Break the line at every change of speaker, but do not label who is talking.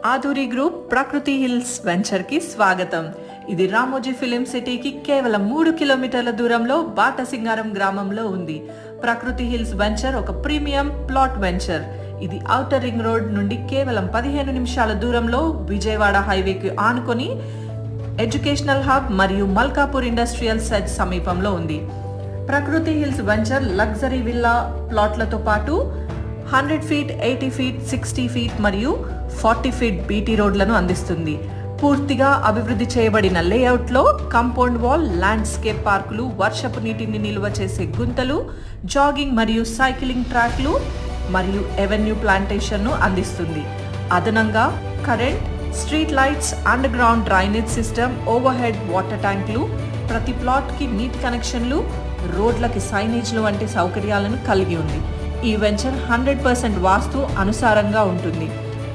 ఆధురి group ప్రకృతి hills venture కి స్వాగతం. ఇది రామోజీ ఫిలిం సిటీకి కేవలం 3 కిలోమీటర్ల దూరంలో బాటసింగారం గ్రామంలో ఉంది. ప్రకృతి హిల్స్ వెంచర్ ఒక ప్రీమియం ప్లాట్ వెంచర్. ఇది ఔటర్ రింగ్ రోడ్ నుండి కేవలం 15 నిమిషాల దూరంలో విజయవాడ హైవేకి ఆనుకొని ఎడ్యుకేషనల్ హబ్ మరియు మల్కాపూర్ ఇండస్ట్రియల్ సెజ్ సమీపంలో ఉంది. ప్రకృతి హిల్స్ వెంచర్ లగ్జరీ విల్లా ప్లాట్లతో పాటు 100 ఫీట్, 80 ఫీట్, 60 ఫీట్ మరియు 40 ఫీట్ బీటీ రోడ్లను అందిస్తుంది. పూర్తిగా అభివృద్ధి చేయబడిన లేఅవుట్లో కాంపౌండ్ వాల్, ల్యాండ్స్కేప్ పార్కులు, వర్షపు నీటిని నిల్వ చేసే గుంతలు, జాగింగ్ మరియు సైక్లింగ్ ట్రాక్లు మరియు ఎవెన్యూ ప్లాంటేషన్ను అందిస్తుంది. అదనంగా current, street lights, under ground drainage system, over head water ట్యాంకులు, ప్రతి ప్లాట్కి నీటి కనెక్షన్లు, రోడ్లకి సైనేజ్లు వంటి సౌకర్యాలను కలిగి ఉంది. ఈ వెంచర్ 100% వాస్తు అనుసారంగా ఉంటుంది.